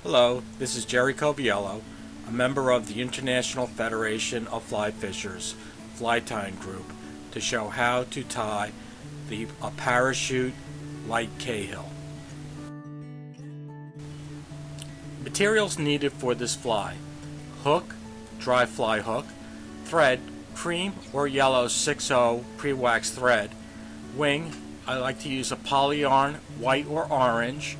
Hello, this is Jerry Coviello, a member of the International Federation of Fly Fishers Fly Tying Group, to show how to tie a parachute like Cahill. Materials needed for this fly: hook, dry fly hook; thread, cream or yellow 6/0 pre-waxed thread; wing, I like to use a polyarn, white or orange;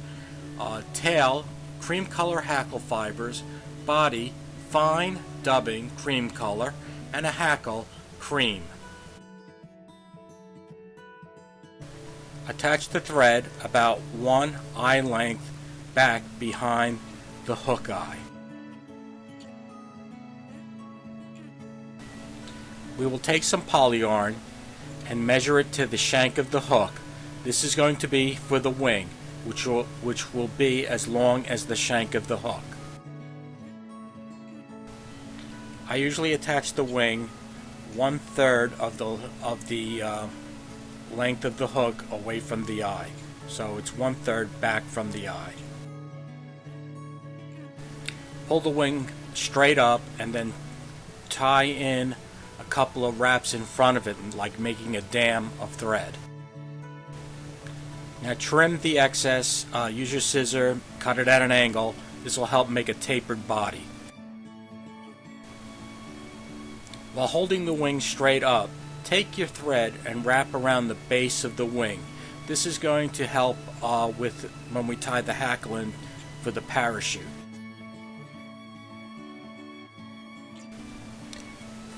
tail, cream color hackle fibers; body, fine dubbing cream color; and a hackle, cream. Attach the thread about 1 eye length back behind the hook eye. We will take some polyarn and measure it to the shank of the hook. This is going to be for the wing, which will be as long as the shank of the hook. I usually attach the wing 1/3 of the length of the hook away from the eye, so it's 1/3 back from the eye. Pull the wing straight up and then tie in a couple of wraps in front of it, like making a dam of thread. Now trim the excess, use your scissor, cut it at an angle. This will help make a tapered body. While holding the wing straight up, take your thread and wrap around the base of the wing. This is going to help with when we tie the hackle in for the parachute.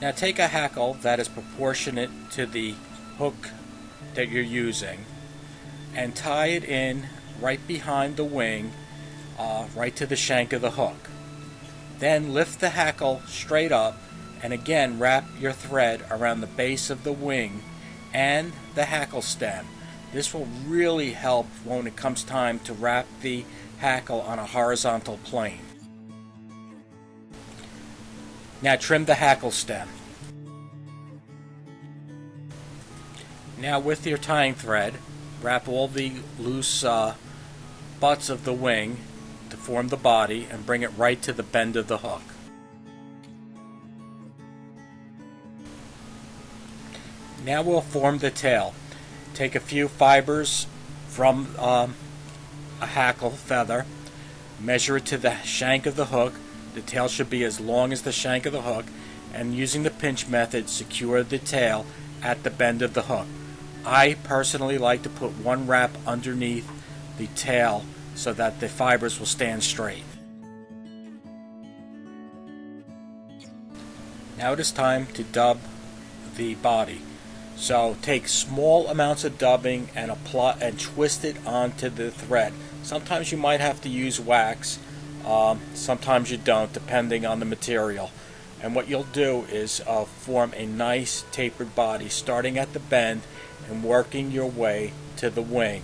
Now take a hackle that is proportionate to the hook that you're using and tie it in right behind the wing, right to the shank of the hook. Then lift the hackle straight up and again wrap your thread around the base of the wing and the hackle stem. This will really help when it comes time to wrap the hackle on a horizontal plane. Now trim the hackle stem. Now with your tying thread, wrap all the loose butts of the wing to form the body and bring it right to the bend of the hook. Now we'll form the tail. Take a few fibers from a hackle feather, measure it to the shank of the hook. The tail should be as long as the shank of the hook, and using the pinch method, secure the tail at the bend of the hook. I personally like to put one wrap underneath the tail so that the fibers will stand straight. Now it is time to dub the body. So take small amounts of dubbing and apply and twist it onto the thread. Sometimes you might have to use wax, sometimes you don't, depending on the material. And what you'll do is form a nice tapered body, starting at the bend and working your way to the wing.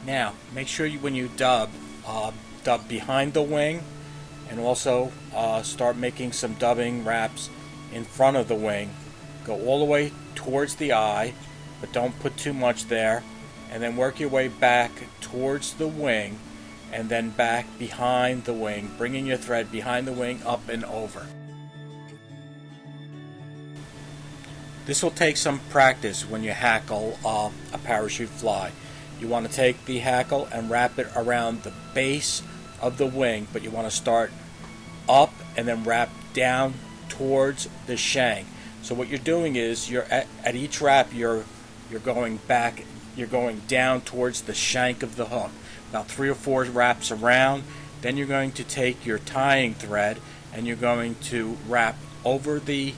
Now, make sure when you dub behind the wing, and also start making some dubbing wraps in front of the wing. Go all the way towards the eye, but don't put too much there, and then work your way back towards the wing, and then back behind the wing, bringing your thread behind the wing up and over. This will take some practice when you hackle a parachute fly. You want to take the hackle and wrap it around the base of the wing, but you want to start up and then wrap down towards the shank. So what you're doing is you're at each wrap you're going back, you're going down towards the shank of the hook, about 3 or 4 wraps around. Then you're going to take your tying thread and you're going to wrap over the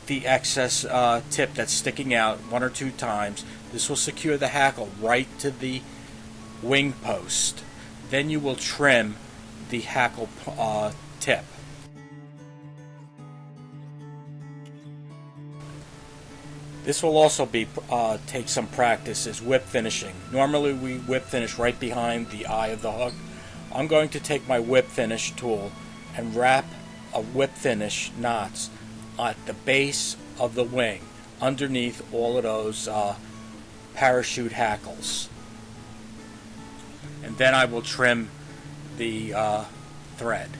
excess tip that's sticking out 1 or 2 times. This will secure the hackle right to the wing post. Then you will trim the hackle tip. This will also be take some practice, is whip finishing. Normally we whip finish right behind the eye of the hook. I'm going to take my whip finish tool and wrap a whip finish knots at the base of the wing, underneath all of those parachute hackles. And then I will trim the thread.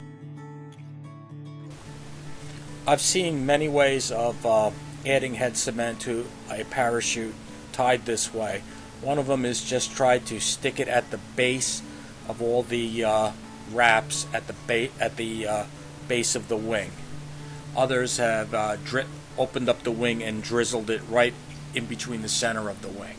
I've seen many ways of adding head cement to a parachute tied this way. One of them is just try to stick it at the base of all the wraps at the base of the wing. Others have opened up the wing and drizzled it right in between the center of the wing.